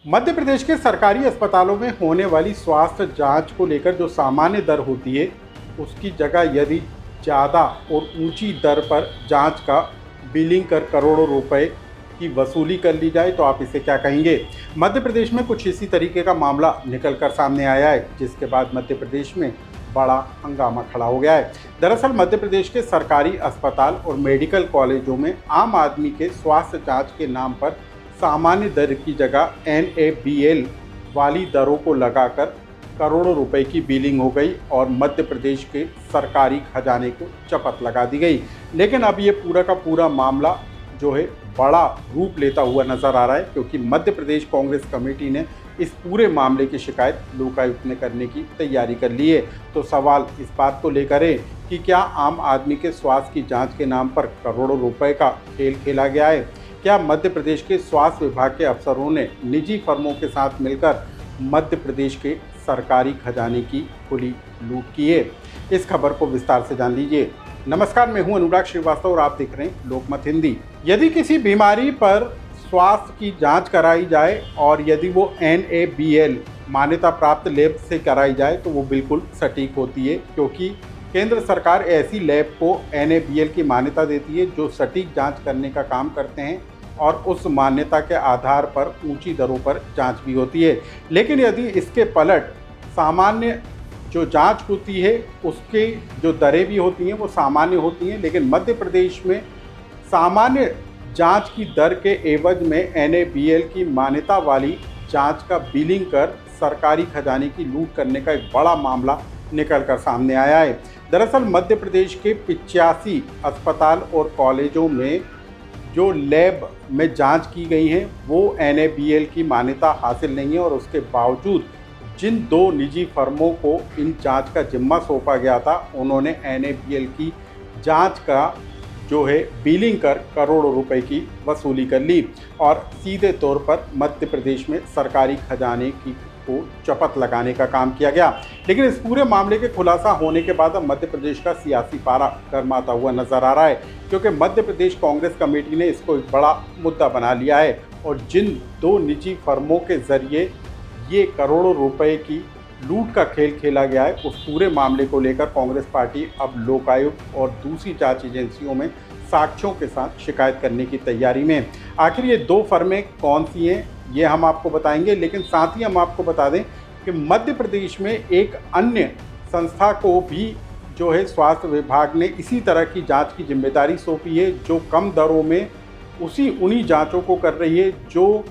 मध्य प्रदेश के सरकारी अस्पतालों में होने वाली स्वास्थ्य जांच को लेकर जो सामान्य दर होती है, उसकी जगह यदि ज़्यादा और ऊंची दर पर जांच का बिलिंग कर करोड़ों रुपए की वसूली कर ली जाए तो आप इसे क्या कहेंगे। मध्य प्रदेश में कुछ इसी तरीके का मामला निकल कर सामने आया है, जिसके बाद मध्य प्रदेश में बड़ा हंगामा खड़ा हो गया है। दरअसल मध्य प्रदेश के सरकारी अस्पताल और मेडिकल कॉलेजों में आम आदमी के स्वास्थ्य जांच के नाम पर सामान्य दर की जगह NABL वाली दरों को लगाकर करोड़ों रुपए की बिलिंग हो गई और मध्य प्रदेश के सरकारी खजाने को चपत लगा दी गई। लेकिन अब ये पूरा का पूरा मामला जो है बड़ा रूप लेता हुआ नजर आ रहा है, क्योंकि मध्य प्रदेश कांग्रेस कमेटी ने इस पूरे मामले की शिकायत लोकायुक्त में करने की तैयारी कर ली है। तो सवाल इस बात को लेकर है कि क्या आम आदमी के स्वास्थ्य की जांच के नाम पर करोड़ों रुपए का खेल खेला गया है। क्या मध्य प्रदेश के स्वास्थ्य विभाग के अफसरों ने निजी फर्मों के साथ मिलकर मध्य प्रदेश के सरकारी खजाने की खुली लूट की है। इस खबर को विस्तार से जान लीजिए। नमस्कार, मैं हूं अनुराग श्रीवास्तव और आप देख रहे हैं लोकमत हिंदी। यदि किसी बीमारी पर स्वास्थ्य की जांच कराई जाए और यदि वो NABL मान्यता प्राप्त लैब से कराई जाए तो वो बिल्कुल सटीक होती है, क्योंकि केंद्र सरकार ऐसी लैब को NABL की मान्यता देती है जो सटीक जांच करने का काम करते हैं और उस मान्यता के आधार पर ऊंची दरों पर जांच भी होती है। लेकिन यदि इसके पलट सामान्य जो जांच होती है उसके जो दरें भी होती हैं वो सामान्य होती हैं, लेकिन मध्य प्रदेश में सामान्य जांच की दर के एवज में NABL की मान्यता वाली जांच का बिलिंग कर सरकारी खजाने की लूट करने का एक बड़ा मामला निकल कर सामने आया है। दरअसल मध्य प्रदेश के 85 अस्पताल और कॉलेजों में जो लैब में जांच की गई हैं वो NABL की मान्यता हासिल नहीं है और उसके बावजूद जिन दो निजी फर्मों को इन जांच का जिम्मा सौंपा गया था उन्होंने NABL की जांच का जो है बिलिंग कर करोड़ों रुपए की वसूली कर ली और सीधे तौर पर मध्य प्रदेश में सरकारी खजाने की को चपत लगाने का काम किया गया। लेकिन इस पूरे मामले के खुलासा होने के बाद अब मध्य प्रदेश का सियासी पारा गरमाता हुआ नजर आ रहा है, क्योंकि मध्य प्रदेश कांग्रेस कमेटी ने इसको एक बड़ा मुद्दा बना लिया है और जिन दो निजी फर्मों के जरिए ये करोड़ों रुपए की लूट का खेल खेला गया है उस पूरे मामले को लेकर कांग्रेस पार्टी अब लोकायुक्त और दूसरी जांच एजेंसियों में साक्ष्यों के साथ शिकायत करने की तैयारी में। आखिर ये दो फर्में कौन सी हैं ये हम आपको बताएंगे, लेकिन साथ ही हम आपको बता दें कि मध्य प्रदेश में एक अन्य संस्था को भी जो है स्वास्थ्य विभाग ने इसी तरह की जांच की जिम्मेदारी सौंपी है, जो कम दरों में उन्हीं जांचों को कर रही है जो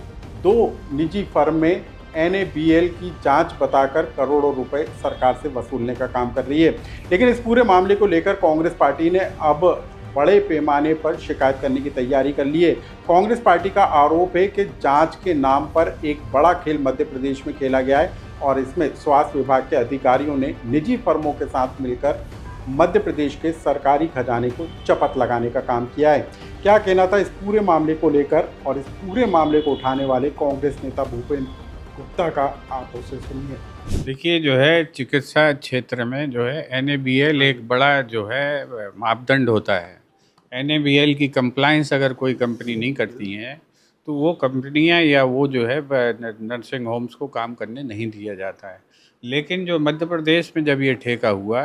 दो निजी फर्म में NABL की जांच बताकर करोड़ों रुपए सरकार से वसूलने का काम कर रही है। लेकिन इस पूरे मामले को लेकर कांग्रेस पार्टी ने अब बड़े पैमाने पर शिकायत करने की तैयारी कर ली है। कांग्रेस पार्टी का आरोप है कि जांच के नाम पर एक बड़ा खेल मध्य प्रदेश में खेला गया है और इसमें स्वास्थ्य विभाग के अधिकारियों ने निजी फर्मों के साथ मिलकर मध्य प्रदेश के सरकारी खजाने को चपत लगाने का काम किया है। क्या कहना था इस पूरे मामले को लेकर और इस पूरे मामले को उठाने वाले कांग्रेस नेता भूपेंद्र गुप्ता का, आप उसे सुनिए। देखिए, जो है चिकित्सा क्षेत्र में जो है NABL एक बड़ा जो है मापदंड होता है। NABL की कंप्लाइंस अगर कोई कंपनी नहीं करती है तो वो कंपनियां या वो जो है नर्सिंग होम्स को काम करने नहीं दिया जाता है। लेकिन जो मध्य प्रदेश में जब ये ठेका हुआ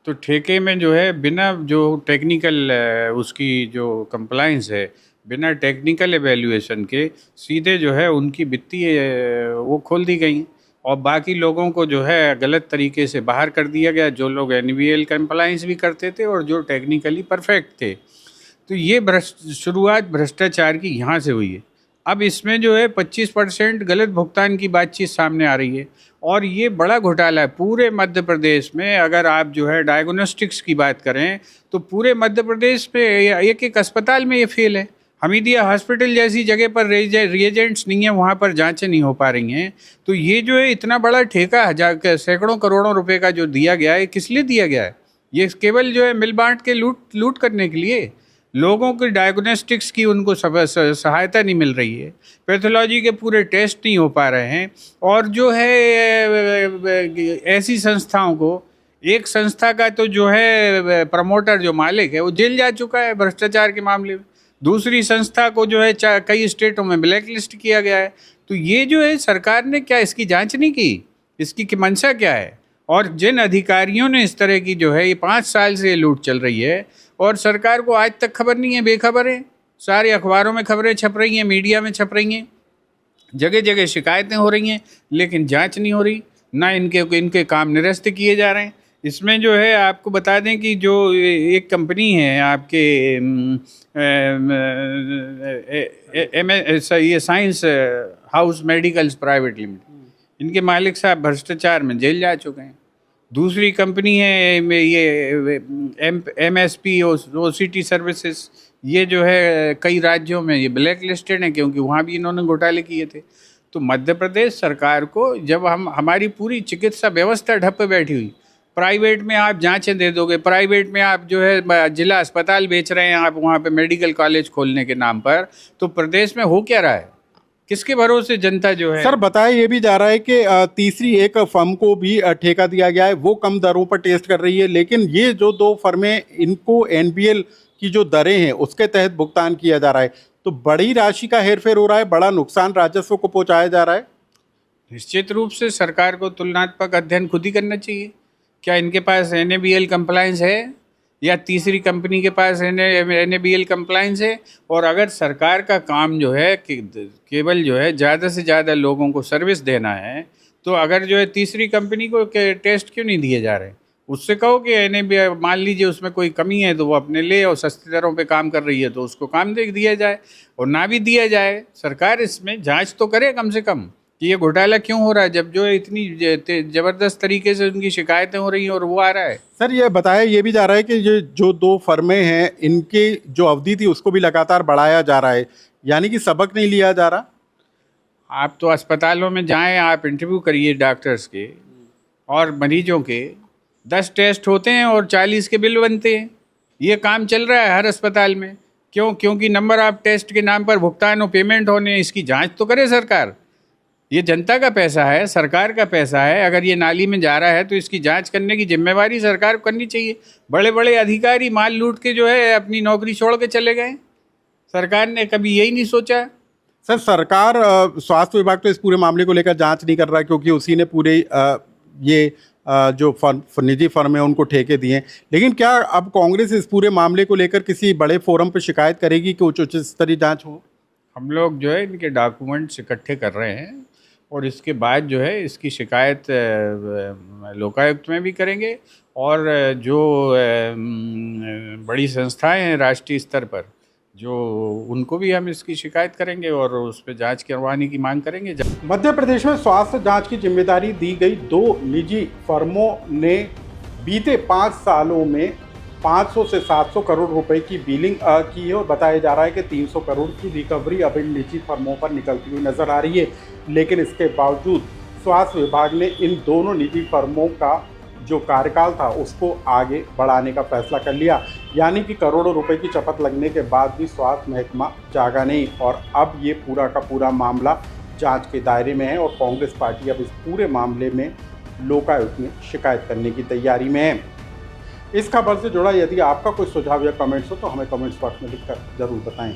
तो ठेके में जो है बिना जो टेक्निकल उसकी जो कंप्लाइंस है, बिना टेक्निकल एवेल्यूएशन के सीधे जो है उनकी वित्तीय वो खोल दी गई और बाकी लोगों को जो है गलत तरीके से बाहर कर दिया गया, जो लोग NABL कंप्लाइंस भी करते थे और जो टेक्निकली परफेक्ट थे। तो ये शुरुआत भ्रष्टाचार की यहाँ से हुई है। अब इसमें जो है 25% गलत भुगतान की बातचीत सामने आ रही है और ये बड़ा घोटाला है पूरे मध्य प्रदेश में। अगर आप जो है डायग्नोस्टिक्स की बात करें तो पूरे मध्य प्रदेश में एक एक अस्पताल में ये फेल है। हमीदिया हॉस्पिटल जैसी जगह पर रिएजेंट्स नहीं है, वहाँ पर जांचें नहीं हो पा रही हैं। तो ये जो है इतना बड़ा ठेका सैकड़ों करोड़ों रुपए का जो दिया गया है, किस लिए दिया गया है? ये केवल जो है मिल बांट के लूट करने के लिए। लोगों के डायग्नोस्टिक्स की उनको सहायता नहीं मिल रही है, पैथोलॉजी के पूरे टेस्ट नहीं हो पा रहे हैं और जो है ऐसी संस्थाओं को, एक संस्था का तो जो है प्रमोटर जो मालिक है वो जेल जा चुका है भ्रष्टाचार के मामले में, दूसरी संस्था को जो है कई स्टेटों में ब्लैक लिस्ट किया गया है। तो ये जो है सरकार ने क्या इसकी जांच नहीं की, इसकी मंशा क्या है? और जिन अधिकारियों ने इस तरह की जो है ये 5 साल से लूट चल रही है और सरकार को आज तक खबर नहीं है, बेखबर है। सारे अखबारों में खबरें छप रही हैं, मीडिया में छप रही हैं, जगह जगह शिकायतें हो रही हैं, लेकिन जांच नहीं हो रही, ना इनके काम निरस्त किए जा रहे हैं। इसमें जो है आपको बता दें कि जो एक कंपनी है आपके ये science house medicals private limited, इनके मालिक साहब भ्रष्टाचार में जेल जा चुके हैं। दूसरी कंपनी है ये MSP OCT सर्विसेज, ये जो है कई राज्यों में ये ब्लैक लिस्टेड है क्योंकि वहाँ भी इन्होंने घोटाले किए थे। तो मध्य प्रदेश सरकार को जब हमारी पूरी चिकित्सा व्यवस्था ठप पे बैठी हुई, प्राइवेट में आप जांचें दे दोगे, प्राइवेट में आप जो है जिला अस्पताल बेच रहे हैं आप वहाँ पे मेडिकल कॉलेज खोलने के नाम पर, तो प्रदेश में हो क्या रहा है? किसके भरोसे जनता जो है? सर बताया ये भी जा रहा है कि तीसरी एक फर्म को भी ठेका दिया गया है, वो कम दरों पर टेस्ट कर रही है, लेकिन ये जो 2 फर्में इनको NBL की जो दरें हैं उसके तहत भुगतान किया जा रहा है, तो बड़ी राशि का हेरफेर हो रहा है, बड़ा नुकसान राजस्व को पहुंचाया जा रहा है। निश्चित रूप से सरकार को तुलनात्मक अध्ययन खुद ही करना चाहिए। क्या इनके पास NABL कंप्लायंस है या तीसरी कंपनी के पास NABL कंप्लायंस है? और अगर सरकार का काम जो है कि केवल जो है ज़्यादा से ज़्यादा लोगों को सर्विस देना है, तो अगर जो है तीसरी कंपनी को टेस्ट क्यों नहीं दिए जा रहे? उससे कहो कि NABL मान लीजिए उसमें कोई कमी है तो वो अपने ले, और सस्ती दरों पे काम कर रही है तो उसको काम दे दिया जाए, और ना भी दिया जाए सरकार इसमें जांच तो करे कम से कम कि ये घोटाला क्यों हो रहा है, जब जो है इतनी ज़बरदस्त तरीके से उनकी शिकायतें हो रही हैं और वो आ रहा है। सर ये बताया ये भी जा रहा है कि ये जो 2 फर्में हैं इनकी जो अवधि थी उसको भी लगातार बढ़ाया जा रहा है, यानी कि सबक नहीं लिया जा रहा। आप तो अस्पतालों में जाएं, आप इंटरव्यू करिए डॉक्टर्स के और मरीजों के, 10 टेस्ट होते हैं और 40 के बिल बनते हैं। ये काम चल रहा है हर अस्पताल में। क्यों? क्योंकि नंबर ऑफ टेस्ट के नाम पर भुगतान और पेमेंट होने, इसकी जांच तो करे सरकार। ये जनता का पैसा है, सरकार का पैसा है, अगर ये नाली में जा रहा है तो इसकी जांच करने की जिम्मेवारी सरकार को करनी चाहिए। बड़े बड़े अधिकारी माल लूट के जो है अपनी नौकरी छोड़ के चले गए, सरकार ने कभी यही नहीं सोचा। सर सरकार स्वास्थ्य विभाग तो इस पूरे मामले को लेकर जांच नहीं कर रहा क्योंकि उसी ने पूरे ये जो निजी फर्म है उनको ठेके दिए, लेकिन क्या अब कांग्रेस इस पूरे मामले को लेकर किसी बड़े फोरम पर शिकायत करेगी कि उच्च स्तरीय जांच हो? हम लोग जो है इनके डॉक्यूमेंट्स इकट्ठे कर रहे हैं और इसके बाद जो है इसकी शिकायत लोकायुक्त में भी करेंगे, और जो बड़ी संस्थाएं हैं राष्ट्रीय स्तर पर जो उनको भी हम इसकी शिकायत करेंगे और उस पर जांच करवाने की मांग करेंगे। मध्य प्रदेश में स्वास्थ्य जांच की जिम्मेदारी दी गई 2 निजी फर्मों ने बीते 5 सालों में 500 से 700 करोड़ रुपए की बिलिंग की है और बताया जा रहा है कि 300 करोड़ की रिकवरी अब इन निजी फर्मों पर निकलती हुई नजर आ रही है, लेकिन इसके बावजूद स्वास्थ्य विभाग ने इन दोनों निजी फर्मों का जो कार्यकाल था उसको आगे बढ़ाने का फैसला कर लिया, यानी कि करोड़ों रुपए की चपत लगने के बाद भी स्वास्थ्य महकमा जागा नहीं और अब ये पूरा का पूरा मामला जांच के दायरे में है और कांग्रेस पार्टी अब इस पूरे मामले में लोकायुक्त में शिकायत करने की तैयारी में है। इस खबर से जुड़ा यदि आपका कोई सुझाव या कमेंट्स हो तो हमें कमेंट्स बॉक्स में लिखकर जरूर बताएं।